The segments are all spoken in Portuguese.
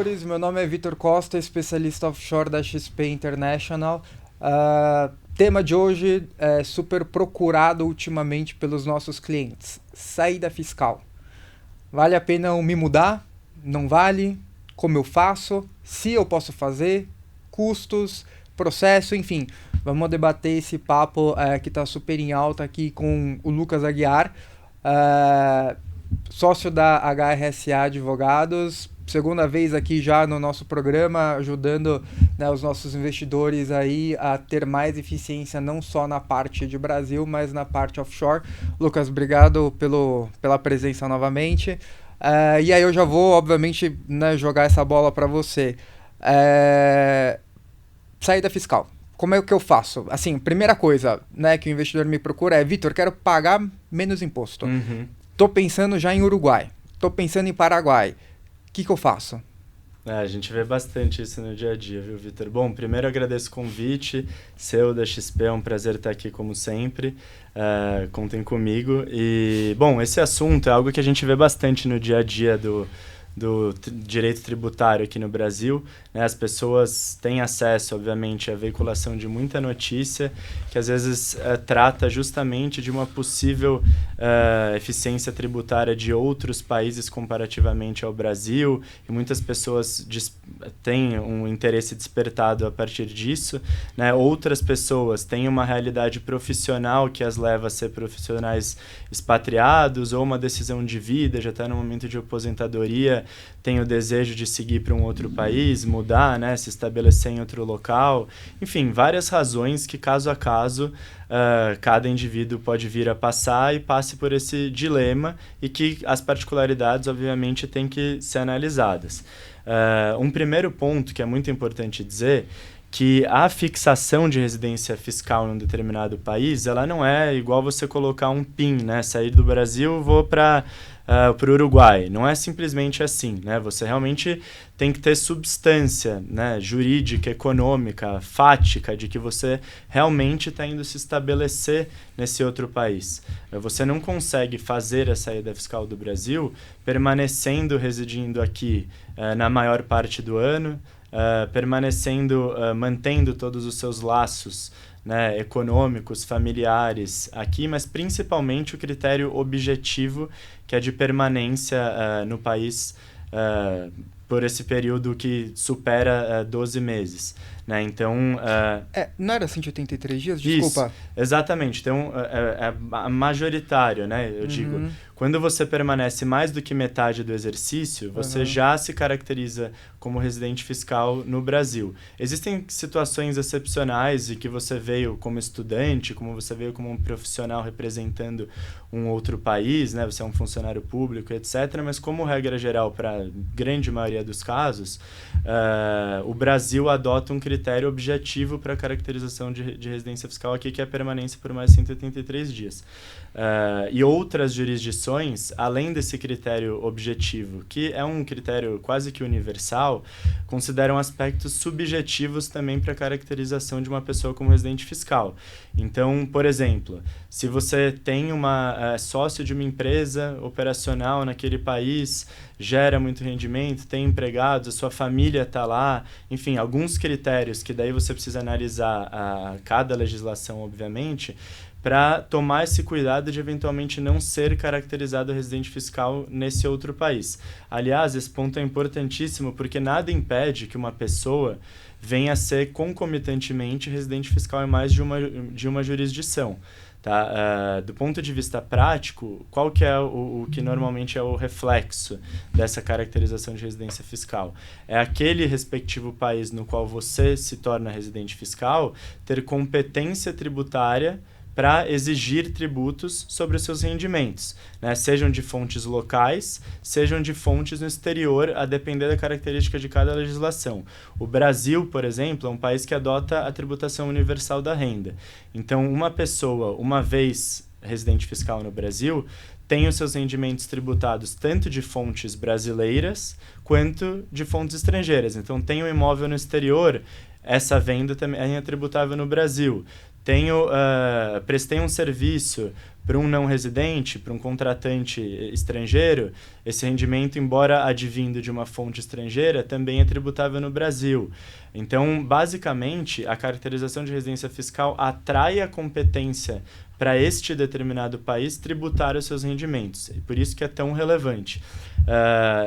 investidores, meu nome é Vitor Costa, especialista offshore da XP International. Tema de hoje é super procurado ultimamente pelos nossos clientes: saída fiscal. Vale a pena eu me mudar? Não vale? Como eu faço? Se eu posso fazer? Custos? Processo? Enfim, vamos debater esse papo que está super em alta aqui com o Lucas Aguiar, sócio da HRSA Advogados, segunda vez aqui já no nosso programa, ajudando, né, os nossos investidores aí a ter mais eficiência não só na parte de Brasil, mas na parte offshore. Lucas, obrigado pela presença novamente. E aí eu já vou, obviamente, né, jogar essa bola para você. Saída fiscal. Como é que eu faço? Assim, primeira coisa, né, que o investidor me procura é: Vitor, quero pagar menos imposto. Tô pensando já em Uruguai. Tô pensando em Paraguai. O que eu faço? A gente vê bastante isso no dia a dia, viu, Vitor? Bom, primeiro agradeço o convite seu da XP, é um prazer estar aqui como sempre. Contem comigo. E, bom, esse assunto é algo que a gente vê bastante no dia a dia do direito tributário aqui no Brasil, né? As pessoas têm acesso, obviamente, à veiculação de muita notícia que às vezes trata justamente de uma possível eficiência tributária de outros países comparativamente ao Brasil, e muitas pessoas têm um interesse despertado a partir disso, né? Outras pessoas têm uma realidade profissional que as leva a ser profissionais expatriados, ou uma decisão de vida, já está no momento de aposentadoria, tem o desejo de seguir para um outro país, mudar, né, se estabelecer em outro local. Enfim, várias razões que, caso a caso, cada indivíduo pode vir a passar e passe por esse dilema, e que as particularidades, obviamente, têm que ser analisadas. Um primeiro ponto que é muito importante dizer, que a fixação de residência fiscal em um determinado país, ela não é igual você colocar um PIN, né? Sair do Brasil, vou para o Uruguai. Não é simplesmente assim, né? Você realmente tem que ter substância, né, jurídica, econômica, fática, de que você realmente está indo se estabelecer nesse outro país. Você não consegue fazer a saída fiscal do Brasil permanecendo, residindo aqui na maior parte do ano, mantendo todos os seus laços, né, econômicos, familiares aqui, mas principalmente o critério objetivo, que é de permanência no país por esse período que supera 12 meses. Né? Então, não era 183 dias? Desculpa. Isso, exatamente. Então, é majoritário, né? Eu digo, quando você permanece mais do que metade do exercício, você já se caracteriza como residente fiscal no Brasil. Existem situações excepcionais e que você veio como estudante, como você veio como um profissional representando um outro país, né? Você é um funcionário público, etc. Mas, como regra geral, para a grande maioria dos casos, o Brasil adota um critério objetivo para a caracterização de residência fiscal aqui, que é a permanência por mais 183 dias. E outras jurisdições, além desse critério objetivo, que é um critério quase que universal, consideram aspectos subjetivos também para a caracterização de uma pessoa como residente fiscal. Então, por exemplo, se você tem sócio de uma empresa operacional naquele país, gera muito rendimento, tem empregados, a sua família está lá, enfim, alguns critérios que daí você precisa analisar a cada legislação, obviamente, para tomar esse cuidado de eventualmente não ser caracterizado residente fiscal nesse outro país. Aliás, esse ponto é importantíssimo, porque nada impede que uma pessoa venha a ser concomitantemente residente fiscal em mais de uma jurisdição. Tá? Do ponto de vista prático, qual que é o que normalmente é o reflexo dessa caracterização de residência fiscal? É aquele respectivo país no qual você se torna residente fiscal ter competência tributária para exigir tributos sobre os seus rendimentos, né? Sejam de fontes locais, sejam de fontes no exterior, a depender da característica de cada legislação. O Brasil, por exemplo, é um país que adota a tributação universal da renda. Então, uma pessoa, uma vez residente fiscal no Brasil, tem os seus rendimentos tributados tanto de fontes brasileiras quanto de fontes estrangeiras. Então, tem um imóvel no exterior, essa venda também é tributável no Brasil. Prestei um serviço para um não residente, para um contratante estrangeiro, esse rendimento, embora advindo de uma fonte estrangeira, também é tributável no Brasil. Então, basicamente, a caracterização de residência fiscal atrai a competência para este determinado país tributar os seus rendimentos. E por isso que é tão relevante.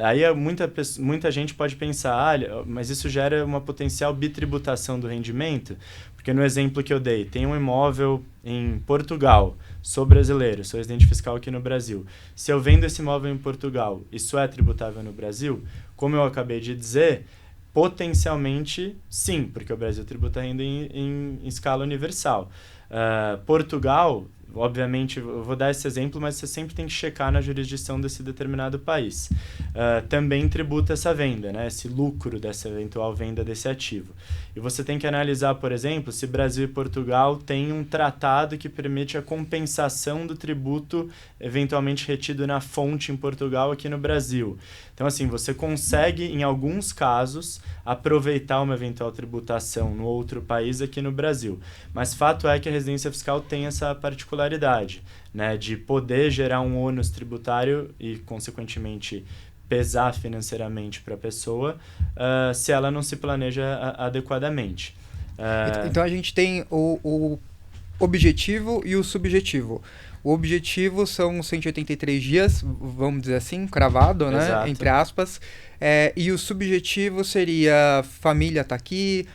Aí muita gente pode pensar, mas isso gera uma potencial bitributação do rendimento, porque no exemplo que eu dei, tem um imóvel em Portugal, sou brasileiro, sou residente fiscal aqui no Brasil. Se eu vendo esse imóvel em Portugal, isso é tributável no Brasil? Como eu acabei de dizer, potencialmente sim, porque o Brasil tributa renda em escala universal. Portugal, obviamente, eu vou dar esse exemplo, mas você sempre tem que checar na jurisdição desse determinado país. Também tributa essa venda, né? Esse lucro dessa eventual venda desse ativo. E você tem que analisar, por exemplo, se Brasil e Portugal têm um tratado que permite a compensação do tributo eventualmente retido na fonte em Portugal aqui no Brasil. Então, assim, você consegue, em alguns casos, aproveitar uma eventual tributação no outro país aqui no Brasil. Mas fato é que a residência fiscal tem essa particularidade, né, de poder gerar um ônus tributário e, consequentemente, pesar financeiramente para a pessoa se ela não se planeja adequadamente. Então, a gente tem o objetivo e o subjetivo. O objetivo são 183 dias, vamos dizer assim, cravado, né? Exato. Entre aspas. E o subjetivo seria família tá aqui,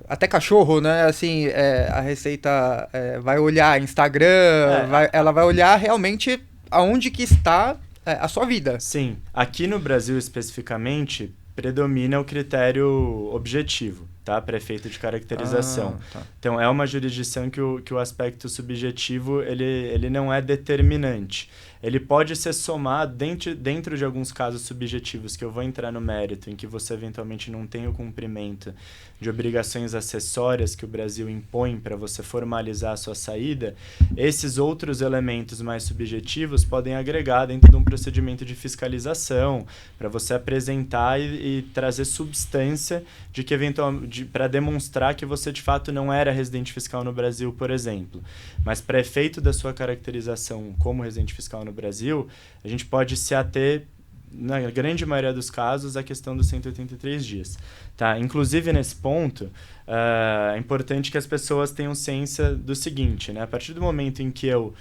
até cachorro, né? Assim, a Receita vai olhar Instagram, ela vai olhar realmente aonde que está a sua vida. Sim. Aqui no Brasil, especificamente, predomina o critério objetivo, tá? Para efeito de caracterização. Tá. Então, é uma jurisdição que o aspecto subjetivo ele não é determinante. Ele pode ser somado dentro de alguns casos subjetivos, que eu vou entrar no mérito, em que você eventualmente não tem o cumprimento de obrigações acessórias que o Brasil impõe para você formalizar a sua saída. Esses outros elementos mais subjetivos podem agregar dentro de um procedimento de fiscalização, para você apresentar e trazer substância de que para demonstrar que você de fato não era residente fiscal no Brasil, por exemplo. Mas para efeito da sua caracterização como residente fiscal no Brasil, a gente pode se ater, na grande maioria dos casos, à questão dos 183 dias. Tá? Inclusive, nesse ponto, é importante que as pessoas tenham ciência do seguinte, né? A partir do momento em que eu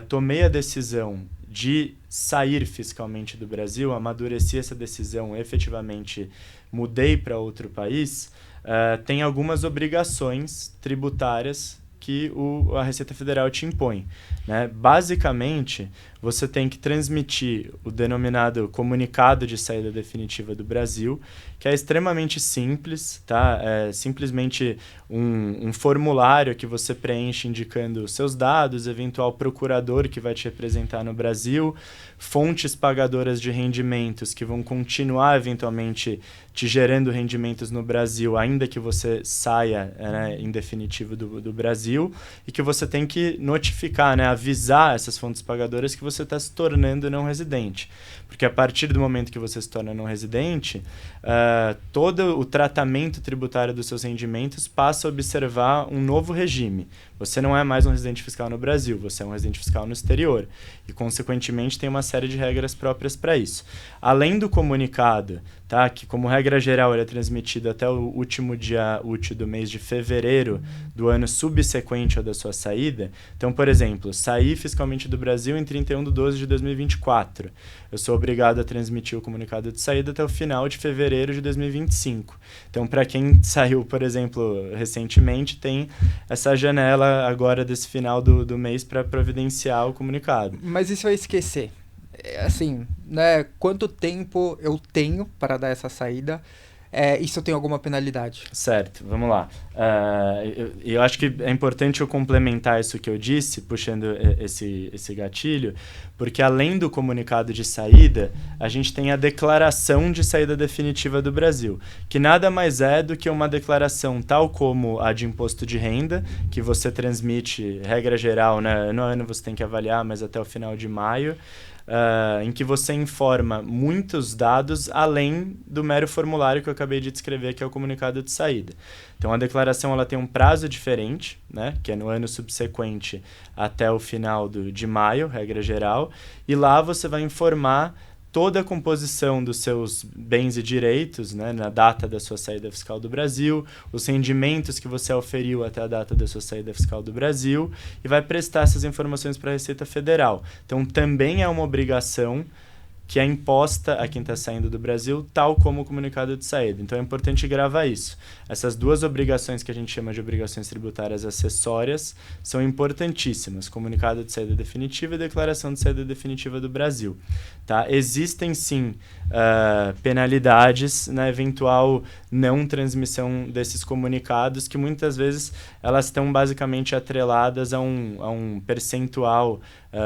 tomei a decisão de sair fiscalmente do Brasil, amadureci essa decisão, efetivamente mudei para outro país, tem algumas obrigações tributárias que a Receita Federal te impõe, né? Basicamente, você tem que transmitir o denominado comunicado de saída definitiva do Brasil, que é extremamente simples, tá? É simplesmente um formulário que você preenche indicando os seus dados, eventual procurador que vai te representar no Brasil, fontes pagadoras de rendimentos que vão continuar eventualmente te gerando rendimentos no Brasil, ainda que você saia, né, em definitivo do Brasil, e que você tem que notificar, né, avisar essas fontes pagadoras que você está se tornando não residente. Porque a partir do momento que você se torna não residente, todo o tratamento tributário dos seus rendimentos passa a observar um novo regime. Você não é mais um residente fiscal no Brasil, você é um residente fiscal no exterior. E, consequentemente, tem uma série de regras próprias para isso. Além do comunicado, tá, que, como regra geral, ele é transmitido até o último dia útil do mês de fevereiro do ano subsequente ao da sua saída. Então, por exemplo, saí fiscalmente do Brasil em 31/12/2024. Eu sou obrigado a transmitir o comunicado de saída até o final de fevereiro de 2025. Então, para quem saiu, por exemplo, recentemente, tem essa janela agora desse final do mês para providenciar o comunicado. Mas isso eu esquecer. Assim, né? Quanto tempo eu tenho para dar essa saída? Isso tem alguma penalidade? Certo, vamos lá. Eu acho que é importante eu complementar isso que eu disse, puxando esse gatilho, porque além do comunicado de saída, a gente tem a declaração de saída definitiva do Brasil, que nada mais é do que uma declaração tal como a de imposto de renda, que você transmite, regra geral, né? No ano você tem que avaliar, mas até o final de maio. em que você informa muitos dados além do mero formulário que eu acabei de descrever, que é o comunicado de saída. Então, a declaração ela tem um prazo diferente, né, que é no ano subsequente até o final de maio, regra geral, e lá você vai informar toda a composição dos seus bens e direitos, né, na data da sua saída fiscal do Brasil, os rendimentos que você auferiu até a data da sua saída fiscal do Brasil, e vai prestar essas informações para a Receita Federal. Então, também é uma obrigação que é imposta a quem está saindo do Brasil, tal como o comunicado de saída. Então, é importante gravar isso. Essas duas obrigações que a gente chama de obrigações tributárias acessórias são importantíssimas. Comunicado de saída definitiva e declaração de saída definitiva do Brasil. Tá? Existem, sim, penalidades na eventual não transmissão desses comunicados, que muitas vezes elas estão basicamente atreladas a um percentual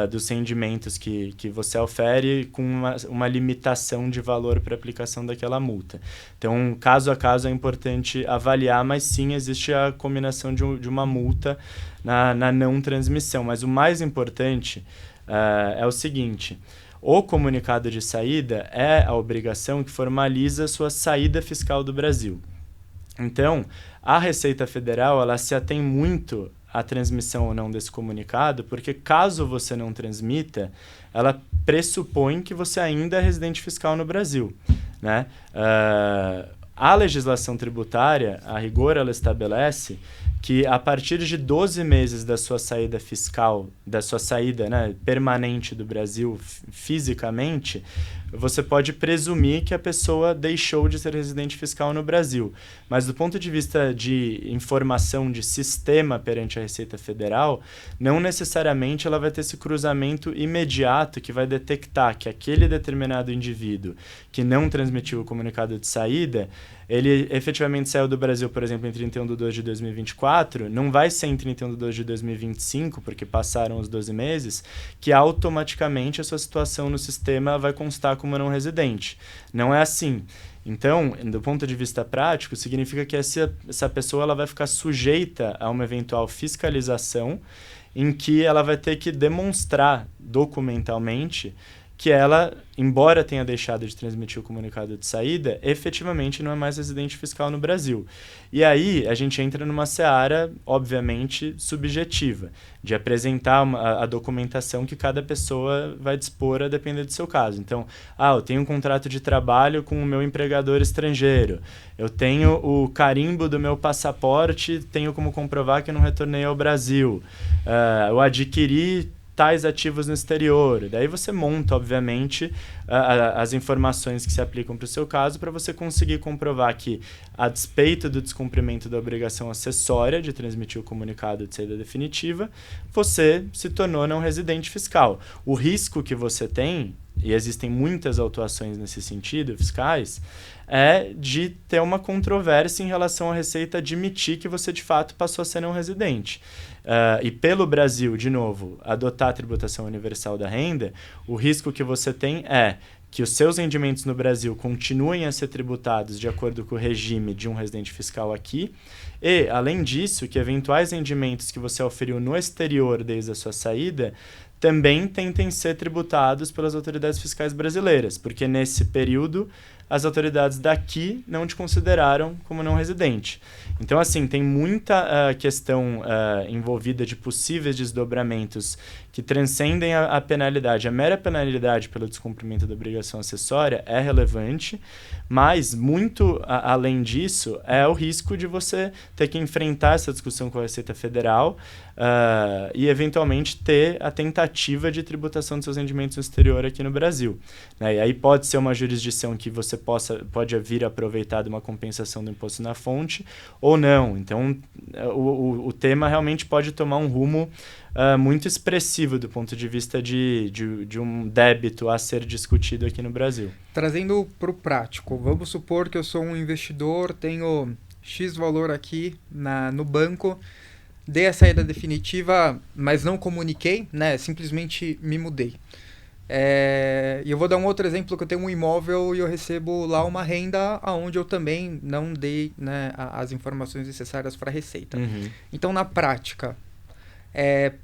dos rendimentos que você ofere, com uma limitação de valor para aplicação daquela multa. Então, caso a caso, é importante avaliar, mas sim, existe a combinação de uma multa na não transmissão. Mas o mais importante é o seguinte: o comunicado de saída é a obrigação que formaliza a sua saída fiscal do Brasil. Então, a Receita Federal ela se atém muito à transmissão ou não desse comunicado, porque caso você não transmita, ela pressupõe que você ainda é residente fiscal no Brasil, né? A legislação tributária, a rigor, ela estabelece que a partir de 12 meses da sua saída fiscal, da sua saída, né, permanente do Brasil fisicamente, você pode presumir que a pessoa deixou de ser residente fiscal no Brasil. Mas do ponto de vista de informação de sistema perante a Receita Federal, não necessariamente ela vai ter esse cruzamento imediato que vai detectar que aquele determinado indivíduo que não transmitiu o comunicado de saída, ele efetivamente saiu do Brasil, por exemplo, em 31 de 2 de 2024, não vai ser em 31 de 2 de 2025, porque passaram os 12 meses, que automaticamente a sua situação no sistema vai constar como não residente. Não é assim. Então, do ponto de vista prático, significa que essa pessoa ela vai ficar sujeita a uma eventual fiscalização em que ela vai ter que demonstrar documentalmente que ela, embora tenha deixado de transmitir o comunicado de saída, efetivamente não é mais residente fiscal no Brasil. E aí a gente entra numa seara, obviamente, subjetiva, de apresentar a documentação que cada pessoa vai dispor a depender do seu caso. Então, eu tenho um contrato de trabalho com o meu empregador estrangeiro, eu tenho o carimbo do meu passaporte, tenho como comprovar que eu não retornei ao Brasil, eu adquiri tais ativos no exterior. Daí você monta, obviamente, as informações que se aplicam para o seu caso para você conseguir comprovar que, a despeito do descumprimento da obrigação acessória de transmitir o comunicado de saída definitiva, você se tornou não residente fiscal. O risco que você tem, e existem muitas autuações nesse sentido, fiscais, é de ter uma controvérsia em relação à Receita admitir que você, de fato, passou a ser não residente. E pelo Brasil, de novo, adotar a tributação universal da renda, o risco que você tem é que os seus rendimentos no Brasil continuem a ser tributados de acordo com o regime de um residente fiscal aqui e, além disso, que eventuais rendimentos que você oferiu no exterior desde a sua saída também tentem ser tributados pelas autoridades fiscais brasileiras, porque nesse período as autoridades daqui não te consideraram como não residente. Então, assim, tem muita questão envolvida de possíveis desdobramentos que transcendem a penalidade. A mera penalidade pelo descumprimento da obrigação acessória é relevante, mas muito além disso é o risco de você ter que enfrentar essa discussão com a Receita Federal e, eventualmente, ter a tentativa de tributação dos seus rendimentos no exterior aqui no Brasil, né? E aí pode ser uma jurisdição que você pode vir a aproveitar de uma compensação do imposto na fonte ou não. Então, o tema realmente pode tomar um rumo muito expressivo do ponto de vista de um débito a ser discutido aqui no Brasil. Trazendo para o prático, vamos supor que eu sou um investidor, tenho X valor aqui no banco, dei a saída definitiva, mas não comuniquei, né? Simplesmente me mudei. E eu vou dar um outro exemplo, que eu tenho um imóvel e eu recebo lá uma renda onde eu também não dei, né, as informações necessárias para a Receita. Uhum. Então, na prática,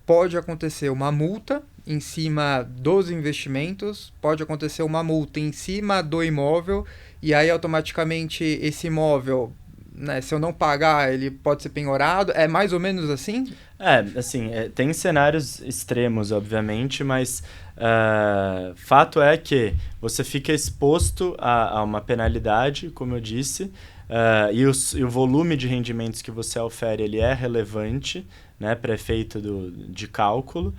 pode acontecer uma multa em cima dos investimentos, pode acontecer uma multa em cima do imóvel, e aí automaticamente esse imóvel, né, se eu não pagar, ele pode ser penhorado. É mais ou menos assim? Assim, tem cenários extremos, obviamente, mas fato é que você fica exposto a uma penalidade, como eu disse, e o volume de rendimentos que você ofere ele é relevante, né, para efeito de cálculo,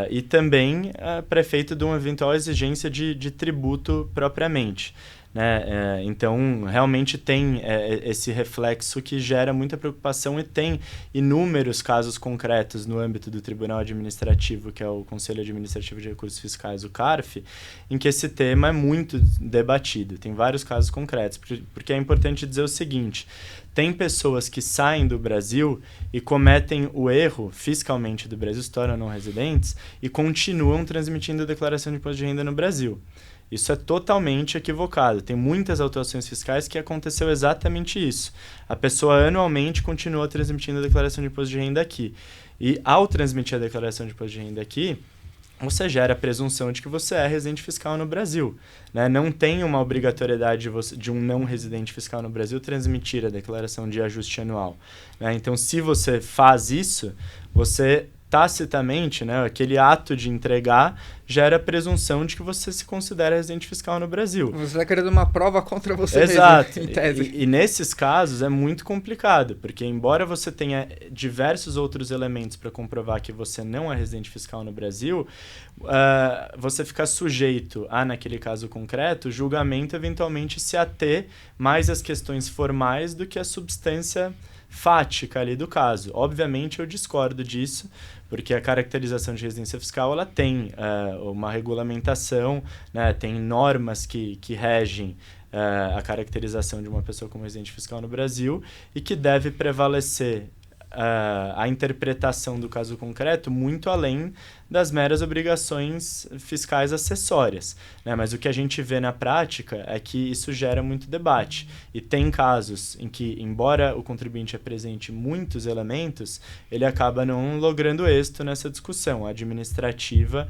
e também para efeito de uma eventual exigência de tributo propriamente. Né? Então, realmente tem esse reflexo que gera muita preocupação e tem inúmeros casos concretos no âmbito do Tribunal Administrativo, que é o Conselho Administrativo de Recursos Fiscais, o CARF, em que esse tema é muito debatido. Tem vários casos concretos, porque é importante dizer o seguinte: tem pessoas que saem do Brasil e cometem o erro fiscalmente do Brasil, se tornam não residentes, e continuam transmitindo a declaração de imposto de renda no Brasil. Isso é totalmente equivocado. Tem muitas autuações fiscais que aconteceu exatamente isso. A pessoa anualmente continua transmitindo a declaração de imposto de renda aqui. E ao transmitir a declaração de imposto de renda aqui, você gera a presunção de que você é residente fiscal no Brasil. Né? Não tem uma obrigatoriedade de um não residente fiscal no Brasil transmitir a declaração de ajuste anual. Né? Então, se você faz isso, você tacitamente, né, aquele ato de entregar gera a presunção de que você se considera residente fiscal no Brasil. Você está querendo uma prova contra você Exato. mesmo, em tese. E nesses casos é muito complicado, porque embora você tenha diversos outros elementos para comprovar que você não é residente fiscal no Brasil, você fica sujeito a, naquele caso concreto, julgamento eventualmente se ater mais às questões formais do que à substância fática ali do caso. Obviamente eu discordo disso, porque a caracterização de residência fiscal ela tem uma regulamentação, né, tem normas que regem a caracterização de uma pessoa como residente fiscal no Brasil e que deve prevalecer a interpretação do caso concreto muito além das meras obrigações fiscais acessórias. Né? Mas o que a gente vê na prática é que isso gera muito debate. E tem casos em que, embora o contribuinte apresente muitos elementos, ele acaba não logrando êxito nessa discussão administrativa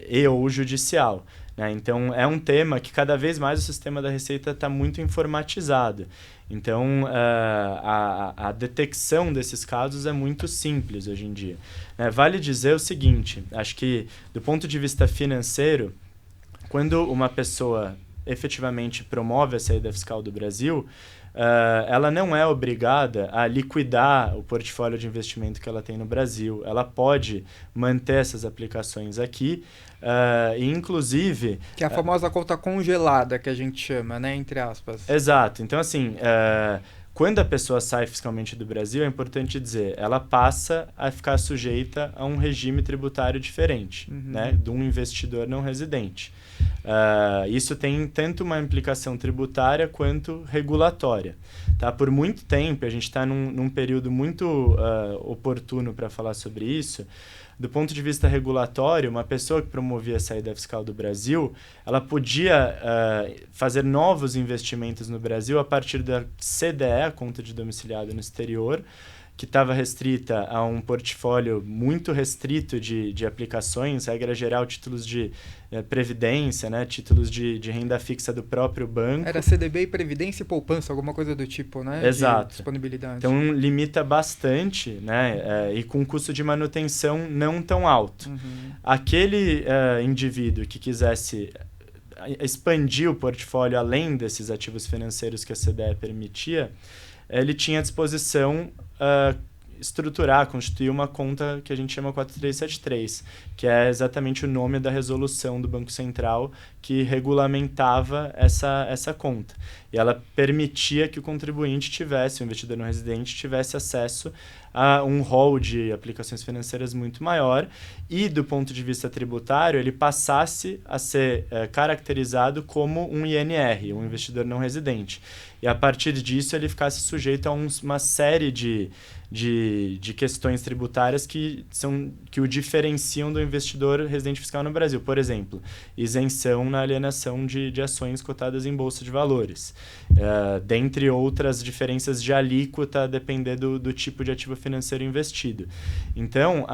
e ou judicial. Né? Então, é um tema que cada vez mais o sistema da Receita está muito informatizado. Então, a detecção desses casos é muito simples hoje em dia. Vale dizer o seguinte, acho que do ponto de vista financeiro, quando uma pessoa efetivamente promove a saída fiscal do Brasil, ela não é obrigada a liquidar o portfólio de investimento que ela tem no Brasil. Ela pode manter essas aplicações aqui, e inclusive... Que é a famosa conta congelada, que a gente chama, né? Entre aspas. Exato. Então, assim, quando a pessoa sai fiscalmente do Brasil, é importante dizer, ela passa a ficar sujeita a um regime tributário diferente, né? De um investidor não residente. Isso tem tanto uma implicação tributária quanto regulatória. Tá? Por muito tempo, a gente está num período muito oportuno para falar sobre isso. Do ponto de vista regulatório, uma pessoa que promovia a saída fiscal do Brasil, ela podia fazer novos investimentos no Brasil a partir da CDE, a conta de domiciliado no exterior, que estava restrita a um portfólio muito restrito de aplicações, regra geral, títulos de previdência, né, títulos de renda fixa do próprio banco. Era CDB e Previdência e Poupança, alguma coisa do tipo, né? Exato. De disponibilidade. Então, limita bastante, né, e com custo de manutenção não tão alto. Aquele indivíduo que quisesse expandir o portfólio além desses ativos financeiros que a CDE permitia, ele tinha à disposição constituir uma conta que a gente chama 4373, que é exatamente o nome da resolução do Banco Central que regulamentava essa conta. E ela permitia que o contribuinte tivesse, o investidor não residente, tivesse acesso a um rol de aplicações financeiras muito maior e, do ponto de vista tributário, ele passasse a ser caracterizado como um INR, um investidor não residente. E, a partir disso, ele ficasse sujeito a uma série de questões tributárias que o diferenciam do investidor residente fiscal no Brasil. Por exemplo, isenção na alienação de ações cotadas em bolsa de valores. Dentre outras diferenças de alíquota, a depender do tipo de ativo financeiro financeiro investido. Então,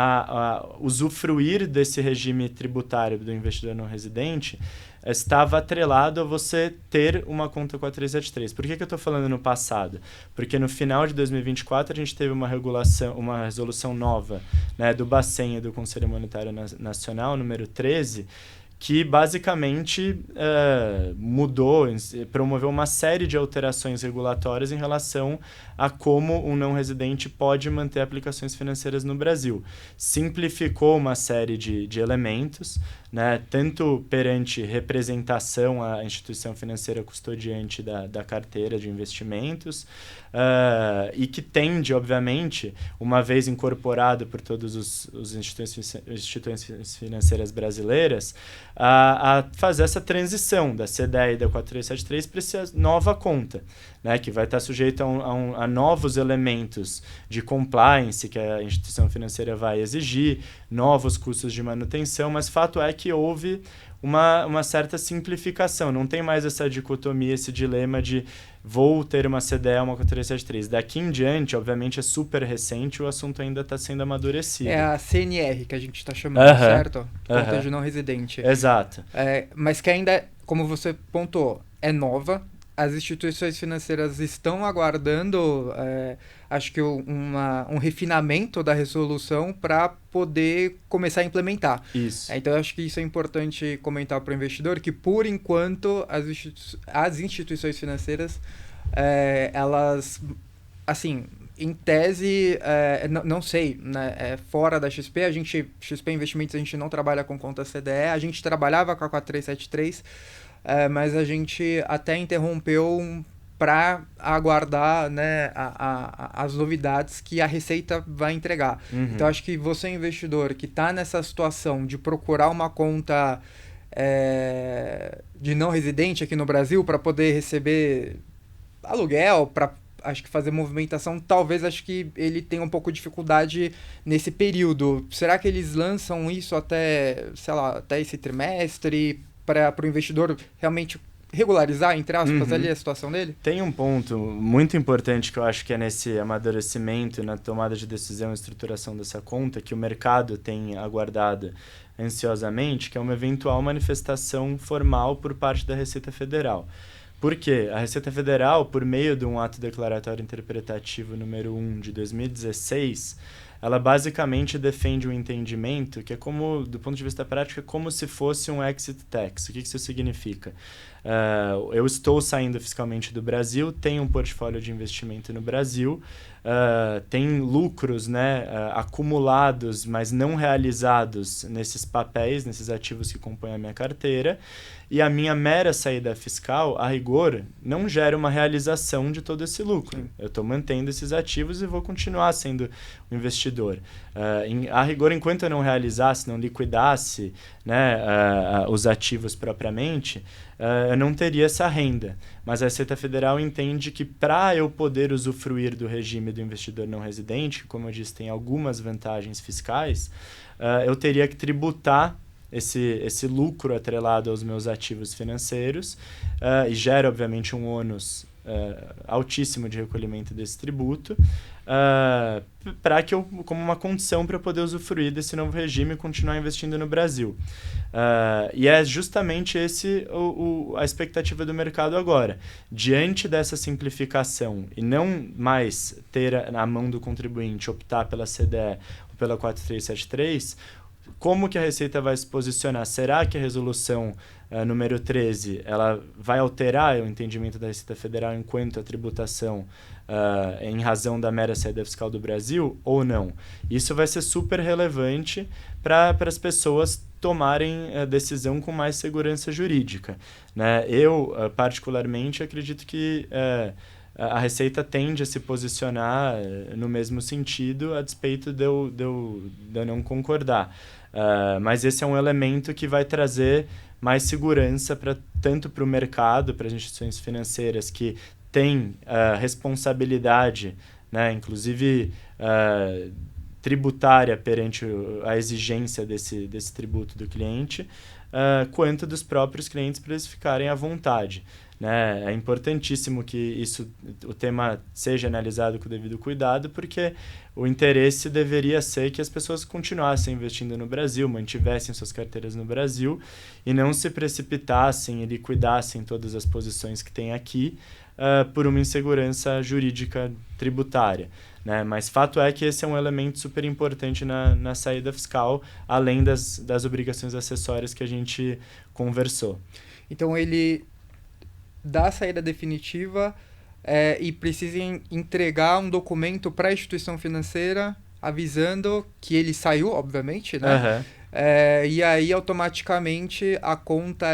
usufruir desse regime tributário do investidor não residente estava atrelado a você ter uma conta 4373. Por que eu estou falando no passado? Porque no final de 2024 a gente teve uma resolução nova, né, do Bacen e do Conselho Monetário Nacional, número 13, que basicamente mudou, promoveu uma série de alterações regulatórias em relação a como um não residente pode manter aplicações financeiras no Brasil. Simplificou uma série de elementos, né, tanto perante representação à instituição financeira custodiante da carteira de investimentos, e que tende, obviamente, uma vez incorporado por todas as instituições financeiras brasileiras, a fazer essa transição da CDE e da 4373 para essa nova conta, né, que vai estar sujeito a novos elementos de compliance que a instituição financeira vai exigir, novos custos de manutenção, mas fato é que houve uma certa simplificação. Não tem mais essa dicotomia, esse dilema de vou ter uma CDE ou uma 4373. Daqui em diante, obviamente, é super recente, o assunto ainda está sendo amadurecido. É a CNR que a gente está chamando, certo? Conta de não residente. Exato. Mas que ainda, como você pontuou, é nova. As instituições financeiras estão aguardando, acho que um refinamento da resolução para poder começar a implementar. Isso. Então, acho que isso é importante comentar para o investidor, que, por enquanto, as instituições financeiras, elas, assim, em tese, não sei, né, fora da XP, XP Investimentos, a gente não trabalha com conta CDE, a gente trabalhava com a 4373, mas a gente até interrompeu para aguardar, né, as novidades que a Receita vai entregar. Uhum. Então, acho que você, investidor, que está nessa situação de procurar uma conta de não residente aqui no Brasil para poder receber aluguel, para acho que fazer movimentação, talvez acho que ele tenha um pouco de dificuldade nesse período. Será que eles lançam isso até, sei lá, até esse trimestre, para o investidor realmente regularizar, entre aspas, ali a situação dele? Tem um ponto muito importante que eu acho que é nesse amadurecimento, na tomada de decisão e estruturação dessa conta, que o mercado tem aguardado ansiosamente, que é uma eventual manifestação formal por parte da Receita Federal. Por quê? A Receita Federal, por meio de um ato declaratório interpretativo número 1 de 2016, ela basicamente defende um entendimento que é como, do ponto de vista prático, é como se fosse um exit tax. O que isso significa? Eu estou saindo fiscalmente do Brasil, tenho um portfólio de investimento no Brasil, tem lucros, né, acumulados, mas não realizados nesses papéis, nesses ativos que compõem a minha carteira, e a minha mera saída fiscal, a rigor, não gera uma realização de todo esse lucro. Sim. Eu estou mantendo esses ativos e vou continuar sendo um investidor. A rigor, enquanto eu não realizasse, não liquidasse, né, os ativos propriamente, eu não teria essa renda. Mas a Receita Federal entende que para eu poder usufruir do regime do investidor não residente, que, como eu disse, tem algumas vantagens fiscais, eu teria que tributar esse lucro atrelado aos meus ativos financeiros, e gera, obviamente, um ônus altíssimo de recolhimento desse tributo, para que eu, como uma condição para poder usufruir desse novo regime e continuar investindo no Brasil. E é justamente a expectativa do mercado agora. Diante dessa simplificação e não mais ter na mão do contribuinte optar pela CDE ou pela 4373, como que a Receita vai se posicionar? Será que a resolução número 13 ela vai alterar o entendimento da Receita Federal enquanto a tributação em razão da mera saída fiscal do Brasil ou não? Isso vai ser super relevante para as pessoas tomarem a decisão com mais segurança jurídica, né? Eu, particularmente, acredito que a Receita tende a se posicionar no mesmo sentido, a despeito de eu não concordar. Mas esse é um elemento que vai trazer mais segurança tanto para o mercado, para as instituições financeiras que têm responsabilidade, né, inclusive tributária perante a exigência desse tributo do cliente, quanto dos próprios clientes para eles ficarem à vontade. né? É importantíssimo que o tema seja analisado com o devido cuidado, porque o interesse deveria ser que as pessoas continuassem investindo no Brasil, mantivessem suas carteiras no Brasil e não se precipitassem e liquidassem todas as posições que tem aqui por uma insegurança jurídica tributária, né? Mas fato é que esse é um elemento super importante na saída fiscal, além das obrigações acessórias que a gente conversou. Então ele dá a saída definitiva e precisa entregar um documento para a instituição financeira avisando que ele saiu, obviamente, né? Uhum. E aí automaticamente a conta,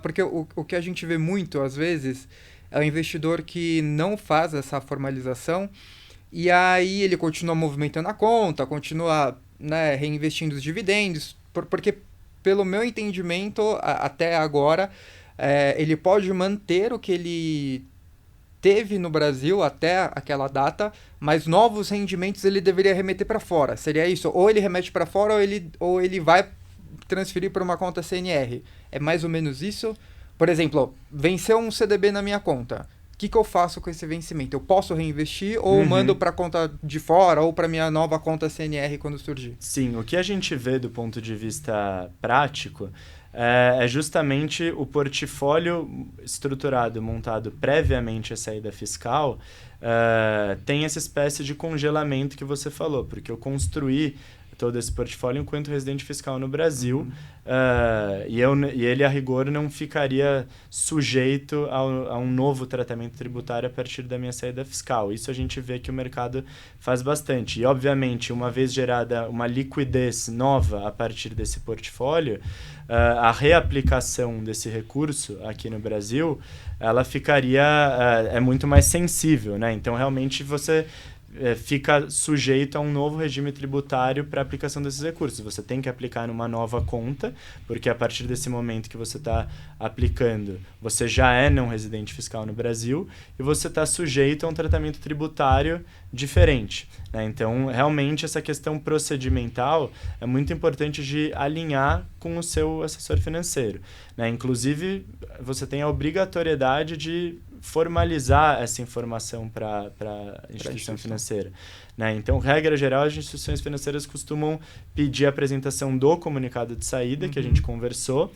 porque o que a gente vê muito às vezes é o investidor que não faz essa formalização e aí ele continua movimentando a conta, continua, né, reinvestindo os dividendos, porque pelo meu entendimento até agora ele pode manter o que ele teve no Brasil até aquela data, mas novos rendimentos ele deveria remeter para fora. Seria isso? Ou ele remete para fora ou ele vai transferir para uma conta CNR. É mais ou menos isso? Por exemplo, venceu um CDB na minha conta. O que eu faço com esse vencimento? Eu posso reinvestir ou mando para a conta de fora ou para minha nova conta CNR quando surgir? Sim, o que a gente vê do ponto de vista prático é justamente o portfólio estruturado, montado previamente à saída fiscal, tem essa espécie de congelamento que você falou, porque eu construí todo esse portfólio enquanto residente fiscal no Brasil, e ele, a rigor, não ficaria sujeito a um novo tratamento tributário a partir da minha saída fiscal. Isso a gente vê que o mercado faz bastante. E, obviamente, uma vez gerada uma liquidez nova a partir desse portfólio, a reaplicação desse recurso aqui no Brasil, ela ficaria é muito mais sensível, né? Então, realmente, você fica sujeito a um novo regime tributário para a aplicação desses recursos. Você tem que aplicar numa nova conta, porque a partir desse momento que você está aplicando, você já é não residente fiscal no Brasil e você está sujeito a um tratamento tributário diferente, né? Então, realmente, essa questão procedimental é muito importante de alinhar com o seu assessor financeiro, né? Inclusive, você tem a obrigatoriedade de formalizar essa informação para a instituição financeira, né? Então, regra geral, as instituições financeiras costumam pedir a apresentação do comunicado de saída, que a gente conversou,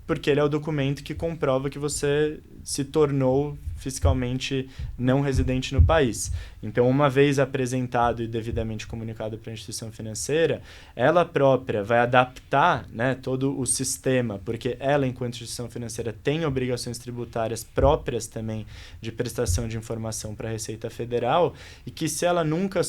porque ele é o documento que comprova que você se tornou fiscalmente não residente no país. Então, uma vez apresentado e devidamente comunicado para a instituição financeira, ela própria vai adaptar, né, todo o sistema, porque ela, enquanto instituição financeira, tem obrigações tributárias próprias também de prestação de informação para a Receita Federal, e que se ela nunca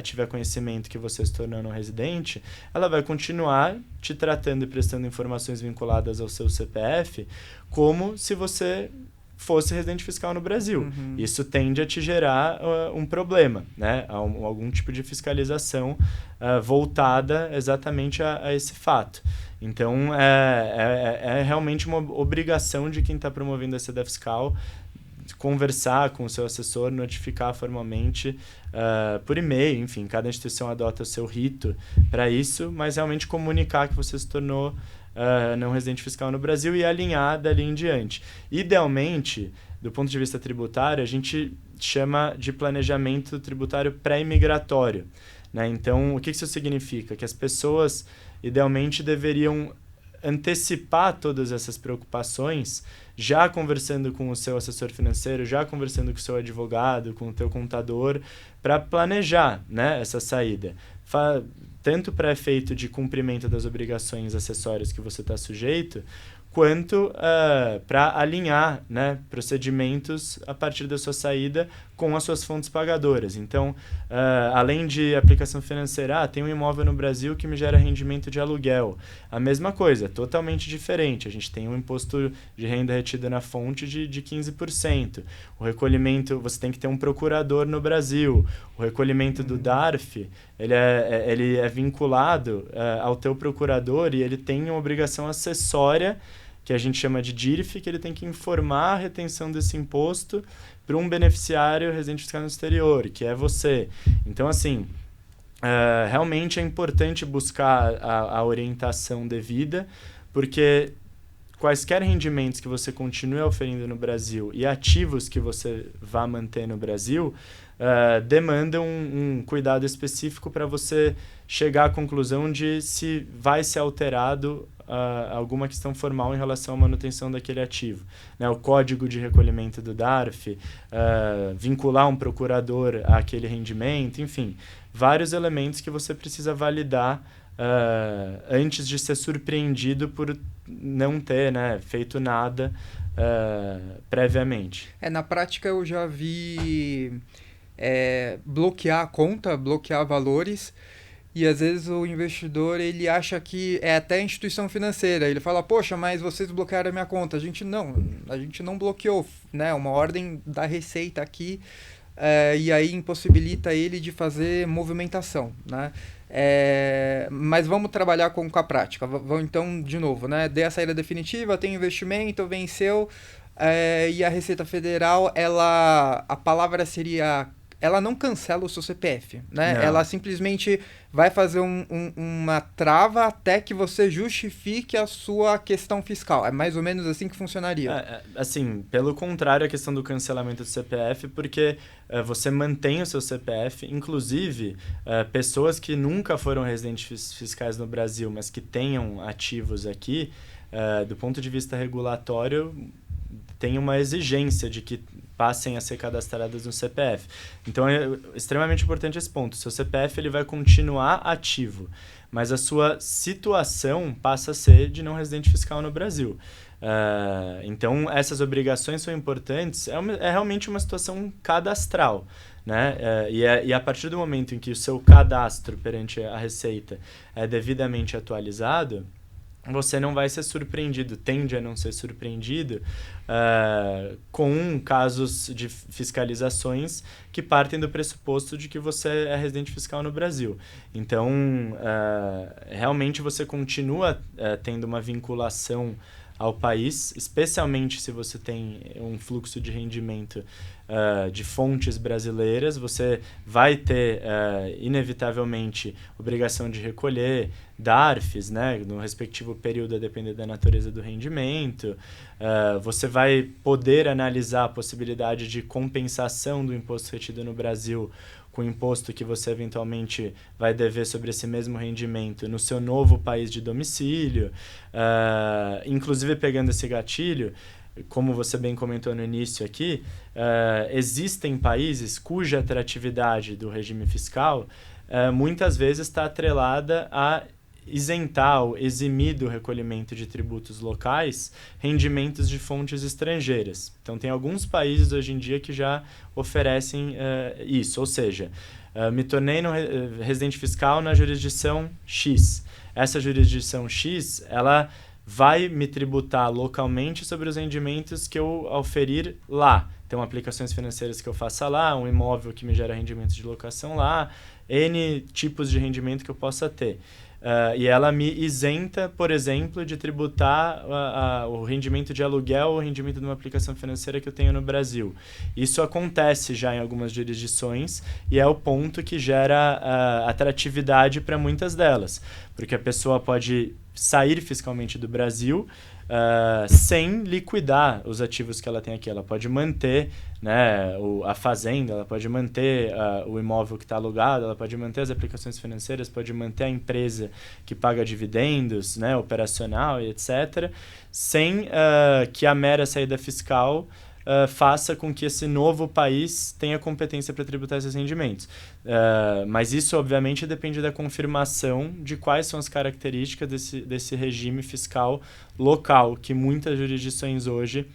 tiver conhecimento que você se tornou não residente, ela vai continuar te tratando e prestando informações vinculadas ao seu CPF como se você fosse residente fiscal no Brasil. Isso tende a te gerar um problema, né? Algum tipo de fiscalização voltada exatamente a esse fato. Então, é realmente uma obrigação de quem está promovendo a saída fiscal conversar com o seu assessor, notificar formalmente por e-mail, enfim, cada instituição adota o seu rito para isso, mas realmente comunicar que você se tornou não residente fiscal no Brasil e alinhar dali em diante. Idealmente, do ponto de vista tributário, a gente chama de planejamento tributário pré-imigratório, né? Então, o que isso significa? Que as pessoas, idealmente, deveriam antecipar todas essas preocupações, já conversando com o seu assessor financeiro, já conversando com o seu advogado, com o teu contador, para planejar, né, essa saída. Tanto para efeito de cumprimento das obrigações acessórias que você está sujeito, quanto para alinhar, né, procedimentos a partir da sua saída com as suas fontes pagadoras. Então, além de aplicação financeira, tem um imóvel no Brasil que me gera rendimento de aluguel. A mesma coisa, totalmente diferente. A gente tem um imposto de renda retido na fonte de 15%. O recolhimento, você tem que ter um procurador no Brasil. O recolhimento do DARF, ele é vinculado ao teu procurador e ele tem uma obrigação acessória, que a gente chama de DIRF, que ele tem que informar a retenção desse imposto para um beneficiário residente fiscal no exterior, que é você. Então, assim, realmente é importante buscar a orientação devida, porque quaisquer rendimentos que você continue oferindo no Brasil e ativos que você vá manter no Brasil, demandam um cuidado específico para você chegar à conclusão de se vai ser alterado alguma questão formal em relação à manutenção daquele ativo. Né? O código de recolhimento do DARF, vincular um procurador àquele rendimento, enfim, vários elementos que você precisa validar antes de ser surpreendido por não ter, né, feito nada previamente. Na prática eu já vi bloquear a conta, bloquear valores, e às vezes o investidor ele acha que é até instituição financeira. Ele fala, poxa, mas vocês bloquearam a minha conta. A gente não bloqueou, né? Uma ordem da Receita aqui, e aí impossibilita ele de fazer movimentação, né? Mas vamos trabalhar com a prática. Então, de novo, né? Dê a saída definitiva, tem investimento, venceu, e a Receita Federal, a palavra seria... Ela não cancela o seu CPF, né? Não. Ela simplesmente vai fazer uma trava até que você justifique a sua questão fiscal. É mais ou menos assim que funcionaria. Assim, pelo contrário, a questão do cancelamento do CPF, porque você mantém o seu CPF, inclusive pessoas que nunca foram residentes fiscais no Brasil, mas que tenham ativos aqui, do ponto de vista regulatório, tem uma exigência de que passem a ser cadastradas no CPF. Então, é extremamente importante esse ponto. O seu CPF ele vai continuar ativo, mas a sua situação passa a ser de não residente fiscal no Brasil. Então, essas obrigações são importantes. É realmente uma situação cadastral, né? E a partir do momento em que o seu cadastro perante a Receita é devidamente atualizado, você não vai ser surpreendido, tende a não ser surpreendido com casos de fiscalizações que partem do pressuposto de que você é residente fiscal no Brasil. Então, realmente você continua tendo uma vinculação ao país, especialmente se você tem um fluxo de rendimento de fontes brasileiras, você vai ter, inevitavelmente, obrigação de recolher DARFs, né, no respectivo período, a depender da natureza do rendimento. Você vai poder analisar a possibilidade de compensação do imposto retido no Brasil com o imposto que você eventualmente vai dever sobre esse mesmo rendimento no seu novo país de domicílio. Inclusive, pegando esse gatilho, como você bem comentou no início aqui, existem países cuja atratividade do regime fiscal muitas vezes está atrelada a isentar ou eximir do recolhimento de tributos locais rendimentos de fontes estrangeiras. Então, tem alguns países hoje em dia que já oferecem isso, ou seja, me tornei residente fiscal na jurisdição X. Essa jurisdição X, ela vai me tributar localmente sobre os rendimentos que eu oferir lá. Então, aplicações financeiras que eu faça lá, um imóvel que me gera rendimentos de locação lá, N tipos de rendimento que eu possa ter. E ela me isenta, por exemplo, de tributar o rendimento de aluguel ou o rendimento de uma aplicação financeira que eu tenho no Brasil. Isso acontece já em algumas jurisdições e é o ponto que gera atratividade para muitas delas, porque a pessoa pode sair fiscalmente do Brasil sem liquidar os ativos que ela tem aqui. Ela pode manter, né, a fazenda, ela pode manter o imóvel que está alugado, ela pode manter as aplicações financeiras, pode manter a empresa que paga dividendos, né, operacional e etc., sem que a mera saída fiscal faça com que esse novo país tenha competência para tributar esses rendimentos. Mas isso, obviamente, depende da confirmação de quais são as características desse regime fiscal local, que muitas jurisdições hoje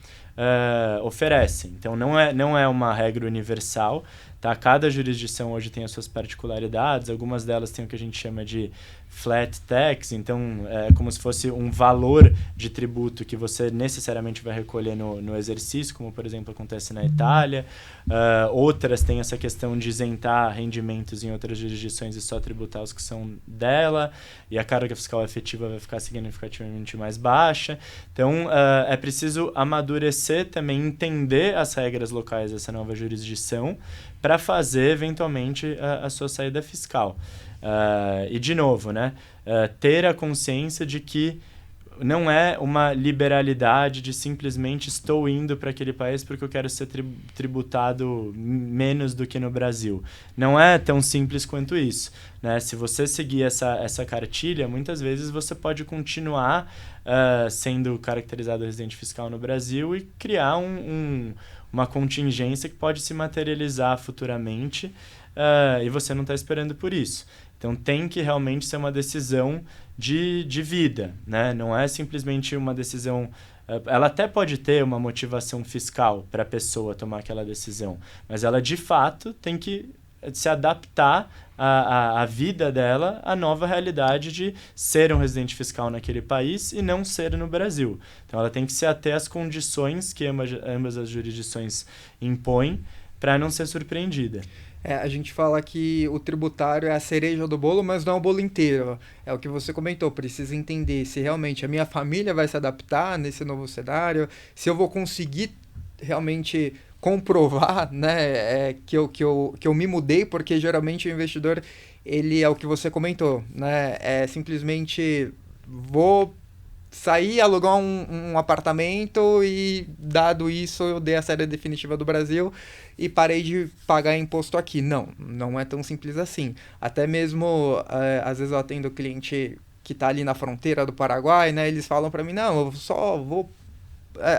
oferecem. Então, não é uma regra universal. Tá? Cada jurisdição hoje tem as suas particularidades, algumas delas têm o que a gente chama de flat tax, então é como se fosse um valor de tributo que você necessariamente vai recolher no exercício, como por exemplo acontece na Itália. Outras têm essa questão de isentar rendimentos em outras jurisdições e só tributar os que são dela, e a carga fiscal efetiva vai ficar significativamente mais baixa. Então é preciso amadurecer também, entender as regras locais dessa nova jurisdição para fazer eventualmente a sua saída fiscal. E de novo, né, ter a consciência de que não é uma liberalidade de simplesmente estou indo para aquele país porque eu quero ser tributado menos do que no Brasil. Não é tão simples quanto isso, né? Se você seguir essa cartilha, muitas vezes você pode continuar sendo caracterizado residente fiscal no Brasil e criar uma contingência que pode se materializar futuramente e você não está esperando por isso. Então tem que realmente ser uma decisão de vida, né? Não é simplesmente uma decisão... Ela até pode ter uma motivação fiscal para a pessoa tomar aquela decisão, mas ela de fato tem que se adaptar a vida dela à nova realidade de ser um residente fiscal naquele país e não ser no Brasil. Então ela tem que se ater às condições que ambas as jurisdições impõem para não ser surpreendida. A gente fala que o tributário é a cereja do bolo, mas não é o bolo inteiro. É o que você comentou, precisa entender se realmente a minha família vai se adaptar nesse novo cenário, se eu vou conseguir realmente comprovar, né, que eu me mudei, porque geralmente o investidor, ele é o que você comentou, né, é simplesmente vou sair, alugar um apartamento e, dado isso, eu dei a saída definitiva do Brasil e parei de pagar imposto aqui. Não é tão simples assim. Até mesmo, às vezes eu atendo cliente que está ali na fronteira do Paraguai, né? Eles falam para mim, não, eu só vou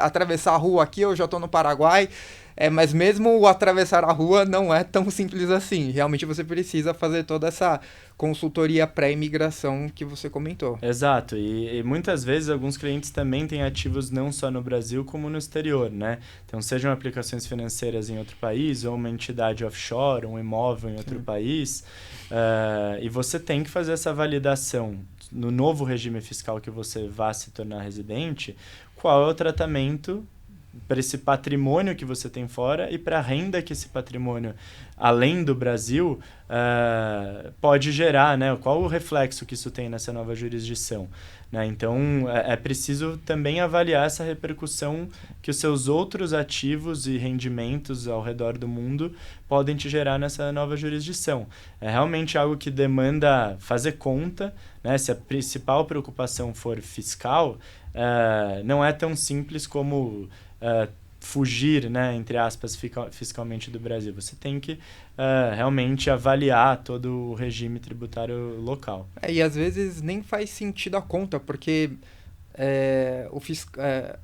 atravessar a rua aqui, eu já estou no Paraguai. Mas mesmo o atravessar a rua não é tão simples assim. Realmente você precisa fazer toda essa consultoria pré-imigração que você comentou. Exato, e muitas vezes alguns clientes também têm ativos não só no Brasil como no exterior, né? Então, sejam aplicações financeiras em outro país ou uma entidade offshore, um imóvel em outro país, e você tem que fazer essa validação no novo regime fiscal que você vá se tornar residente, qual é o tratamento para esse patrimônio que você tem fora e para a renda que esse patrimônio, além do Brasil, pode gerar, né? Qual o reflexo que isso tem nessa nova jurisdição, né? Então, é preciso também avaliar essa repercussão que os seus outros ativos e rendimentos ao redor do mundo podem te gerar nessa nova jurisdição. É realmente algo que demanda fazer conta, né? Se a principal preocupação for fiscal, não é tão simples como... fugir, né, entre aspas, fiscalmente do Brasil. Você tem que realmente avaliar todo o regime tributário local. E às vezes nem faz sentido a conta, porque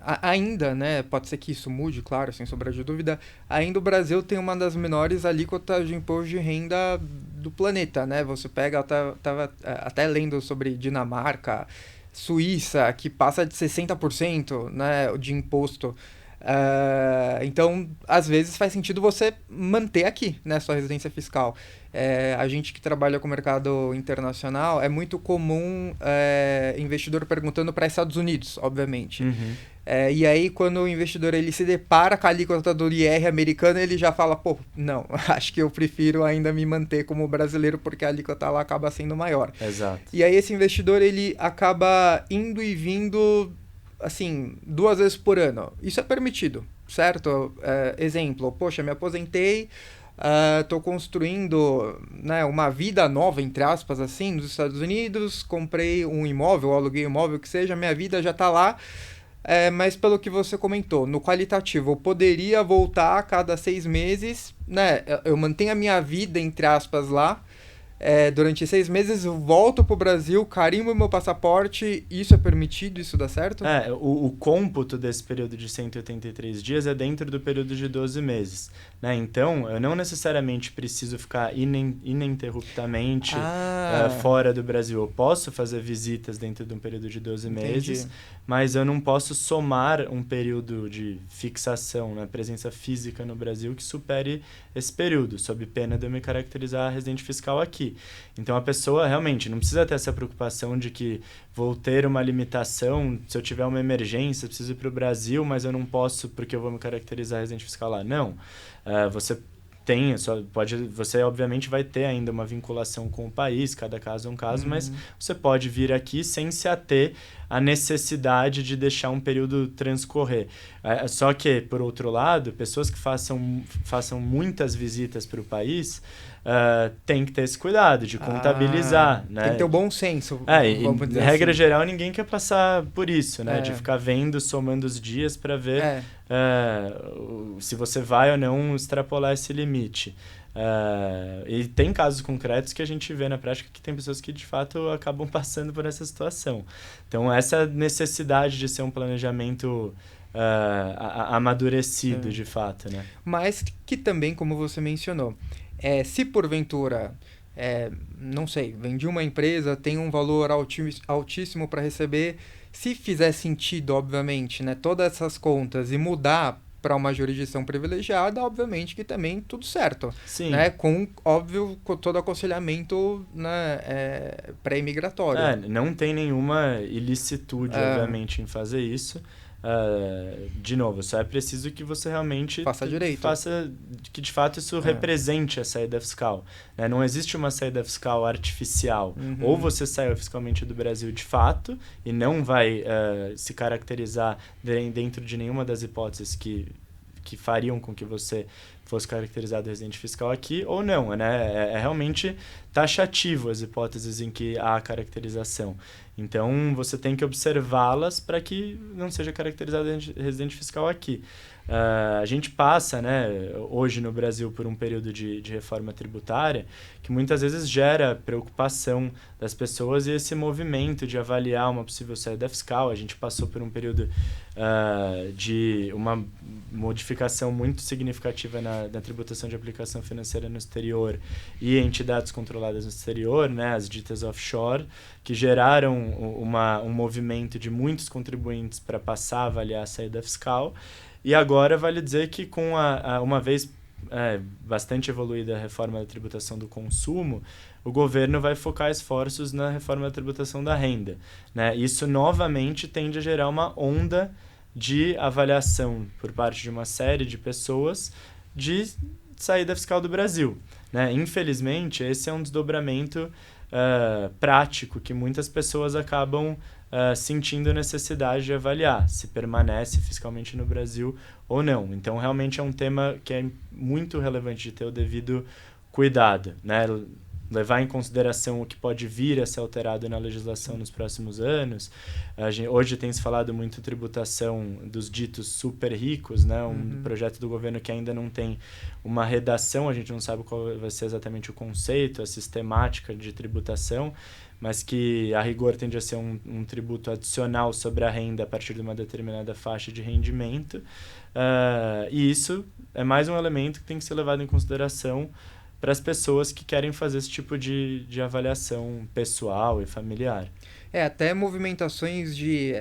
ainda, né, pode ser que isso mude, claro, sem sombra de dúvida, ainda o Brasil tem uma das menores alíquotas de imposto de renda do planeta, né? Você pega, eu tava até lendo sobre Dinamarca, Suíça, que passa de 60%, né, de imposto. Então, às vezes faz sentido você manter aqui, né, sua residência fiscal. A gente que trabalha com o mercado internacional, é muito comum investidor perguntando para Estados Unidos, obviamente. Uhum. E aí, quando o investidor ele se depara com a alíquota do IR americano, ele já fala, pô, não, acho que eu prefiro ainda me manter como brasileiro, porque a alíquota lá acaba sendo maior. Exato. E aí esse investidor, ele acaba indo e vindo... assim, 2 vezes por ano. Isso é permitido, certo? Exemplo, poxa, me aposentei, estou construindo, né, uma vida nova, entre aspas, assim, nos Estados Unidos, comprei um imóvel, aluguei um imóvel, que seja, minha vida já está lá, mas pelo que você comentou, no qualitativo, eu poderia voltar a cada 6 meses, né, eu mantenho a minha vida, entre aspas, lá, durante 6 meses, eu volto pro Brasil, carimbo meu passaporte, isso é permitido, isso dá certo? O cômputo desse período de 183 dias é dentro do período de 12 meses, né? Então, eu não necessariamente preciso ficar ininterruptamente fora do Brasil. Eu posso fazer visitas dentro de um período de 12 meses, mas eu não posso somar um período de fixação, né, presença física no Brasil que supere esse período, sob pena de eu me caracterizar residente fiscal aqui. Então, a pessoa realmente não precisa ter essa preocupação de que vou ter uma limitação, se eu tiver uma emergência, preciso ir para o Brasil, mas eu não posso porque eu vou me caracterizar residente fiscal lá. Não. Você obviamente vai ter ainda uma vinculação com o país, cada caso é um caso, mas você pode vir aqui sem se ater à necessidade de deixar um período transcorrer. Só que, por outro lado, pessoas que façam muitas visitas para o país, tem que ter esse cuidado de contabilizar, né? Tem que ter o bom senso, vamos dizer regra assim. Geral, ninguém quer passar por isso, né? De ficar vendo, somando os dias para ver se você vai ou não extrapolar esse limite. E tem casos concretos que a gente vê na prática que tem pessoas que de fato acabam passando por essa situação. Então essa necessidade de ser um planejamento amadurecido de fato, né? Mas que também, como você mencionou, se porventura, não sei, vendi uma empresa, tem um valor altíssimo para receber, se fizer sentido, obviamente, né, todas essas contas e mudar para uma jurisdição privilegiada, obviamente que também tudo certo. Sim. Né? Com todo aconselhamento, né, pré-imigratório. Não tem nenhuma ilicitude, obviamente, em fazer isso. De novo, só é preciso que você realmente faça direito. Faça que de fato isso represente a saída fiscal. Né? Não existe uma saída fiscal artificial. Ou você saiu fiscalmente do Brasil de fato e não vai se caracterizar dentro de nenhuma das hipóteses que fariam com que você fosse caracterizado residente fiscal aqui, ou não, né? É realmente taxativo as hipóteses em que há caracterização. Então, você tem que observá-las para que não seja caracterizado residente fiscal aqui. A gente passa, né, hoje no Brasil por um período de reforma tributária que muitas vezes gera preocupação das pessoas e esse movimento de avaliar uma possível saída fiscal. A gente passou por um período de uma modificação muito significativa na tributação de aplicação financeira no exterior e entidades controladas no exterior, né, as ditas offshore, que geraram um movimento de muitos contribuintes para passar a avaliar a saída fiscal. E agora vale dizer que com uma vez bastante evoluída a reforma da tributação do consumo, o governo vai focar esforços na reforma da tributação da renda. Né? Isso novamente tende a gerar uma onda de avaliação por parte de uma série de pessoas de saída fiscal do Brasil. Né? Infelizmente, esse é um desdobramento prático que muitas pessoas acabam sentindo necessidade de avaliar se permanece fiscalmente no Brasil ou não. Então, realmente é um tema que é muito relevante de ter o devido cuidado, né? Levar em consideração o que pode vir a ser alterado na legislação nos próximos anos. Hoje tem se falado muito tributação dos ditos super ricos, né? Um projeto do governo que ainda não tem uma redação, a gente não sabe qual vai ser exatamente o conceito, a sistemática de tributação, mas que a rigor tende a ser um tributo adicional sobre a renda a partir de uma determinada faixa de rendimento. E isso é mais um elemento que tem que ser levado em consideração para as pessoas que querem fazer esse tipo de avaliação pessoal e familiar. Até movimentações de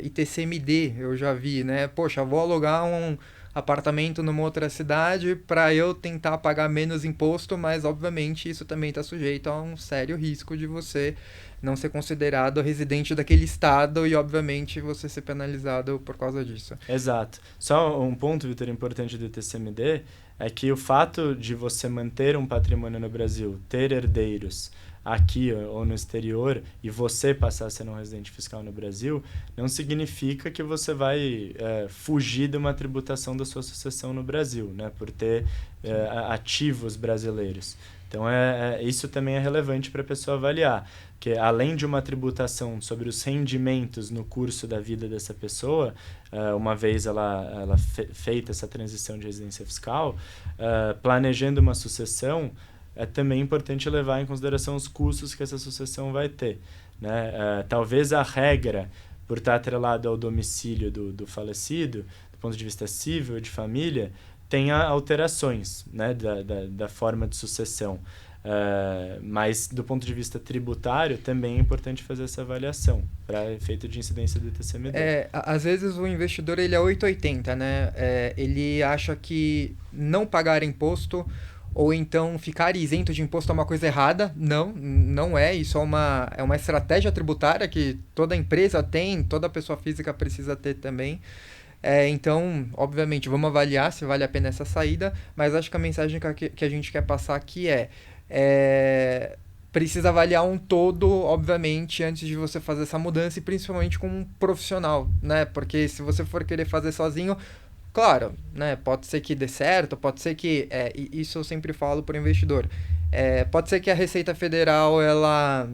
ITCMD eu já vi, né? Poxa, vou alugar um apartamento numa outra cidade para eu tentar pagar menos imposto, mas obviamente isso também está sujeito a um sério risco de você não ser considerado residente daquele estado e obviamente você ser penalizado por causa disso. Exato. Só um ponto, Vitor, importante do ITCMD é que o fato de você manter um patrimônio no Brasil, ter herdeiros aqui ou no exterior e você passar a ser um residente fiscal no Brasil, não significa que você vai fugir de uma tributação da sua sucessão no Brasil, né, por ter ativos brasileiros. Então, isso também é relevante para a pessoa avaliar, que além de uma tributação sobre os rendimentos no curso da vida dessa pessoa, uma vez ela feita essa transição de residência fiscal, planejando uma sucessão, é também importante levar em consideração os custos que essa sucessão vai ter. Né? Talvez a regra, por estar atrelado ao domicílio do falecido, do ponto de vista civil, de família, tenha alterações, né, da forma de sucessão. Mas, do ponto de vista tributário, também é importante fazer essa avaliação para efeito de incidência do ITCMD. Às vezes o investidor ele é 880, né? Ele acha que não pagar imposto ou então ficar isento de imposto é uma coisa errada. Não é. Isso é uma estratégia tributária que toda empresa tem, toda pessoa física precisa ter também. Então, obviamente, vamos avaliar se vale a pena essa saída, mas acho que a mensagem que a gente quer passar aqui precisa avaliar um todo, obviamente, antes de você fazer essa mudança, e principalmente com um profissional, né? Porque se você for querer fazer sozinho, Claro, né, pode ser que dê certo, pode ser que, e isso eu sempre falo para o investidor, pode ser que a Receita Federal, ela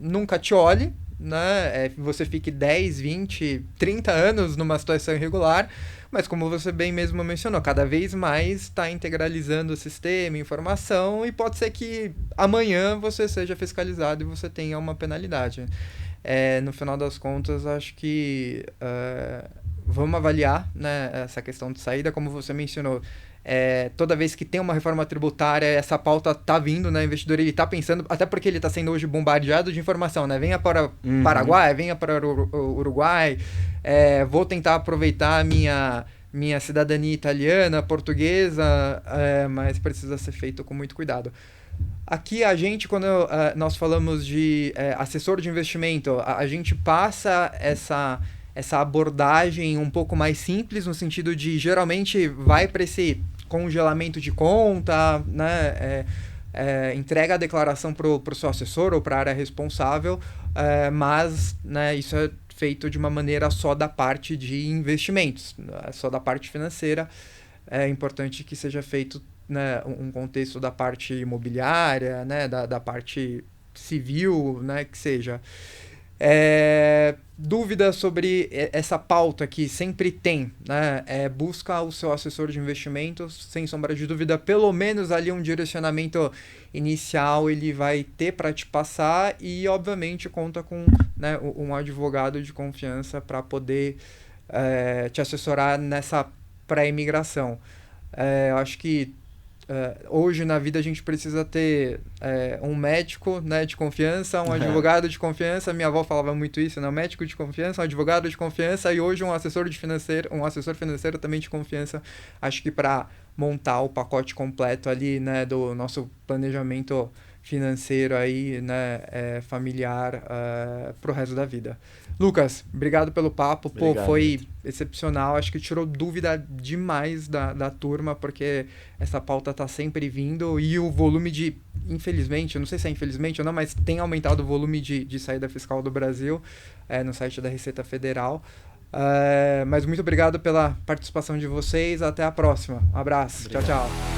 nunca te olhe, né, você fique 10, 20, 30 anos numa situação irregular, mas como você bem mesmo mencionou, cada vez mais está integralizando o sistema, informação, e pode ser que amanhã você seja fiscalizado e você tenha uma penalidade. No final das contas, acho que vamos avaliar, né, essa questão de saída, como você mencionou. Toda vez que tem uma reforma tributária, essa pauta tá vindo, né? O investidor ele tá pensando, até porque ele está sendo hoje bombardeado de informação, né? Venha para o Paraguai, venha para o Uruguai, vou tentar aproveitar a minha cidadania italiana, portuguesa, mas precisa ser feito com muito cuidado. Aqui a gente, quando nós falamos de assessor de investimento, a gente passa essa abordagem um pouco mais simples, no sentido de, geralmente, vai para esse congelamento de conta, né? Entrega a declaração para o seu assessor ou para a área responsável, mas, né, isso é feito de uma maneira só da parte de investimentos, só da parte financeira. É importante que seja feito, né, um contexto da parte imobiliária, né, da parte civil, né, que seja. Dúvida sobre essa pauta que sempre tem, né? Busca o seu assessor de investimentos, sem sombra de dúvida, pelo menos ali um direcionamento inicial ele vai ter para te passar, e obviamente conta com, né, um advogado de confiança para poder te assessorar nessa pré-imigração. Eu acho que hoje na vida a gente precisa ter um médico, né, de confiança, um advogado de confiança. Minha avó falava muito isso, né? Um médico de confiança, um advogado de confiança, e hoje um assessor financeiro também de confiança. Acho que para montar o pacote completo ali, né, do nosso planejamento financeiro aí, né, familiar, pro resto da vida. Lucas, obrigado pelo papo. Obrigado, Foi excepcional. Acho que tirou dúvida demais da turma, porque essa pauta tá sempre vindo, e o volume de, infelizmente, eu não sei se é infelizmente ou não, mas tem aumentado o volume de saída fiscal do Brasil no site da Receita Federal. Mas muito obrigado pela participação de vocês. Até a próxima. Um abraço. Obrigado. Tchau, tchau.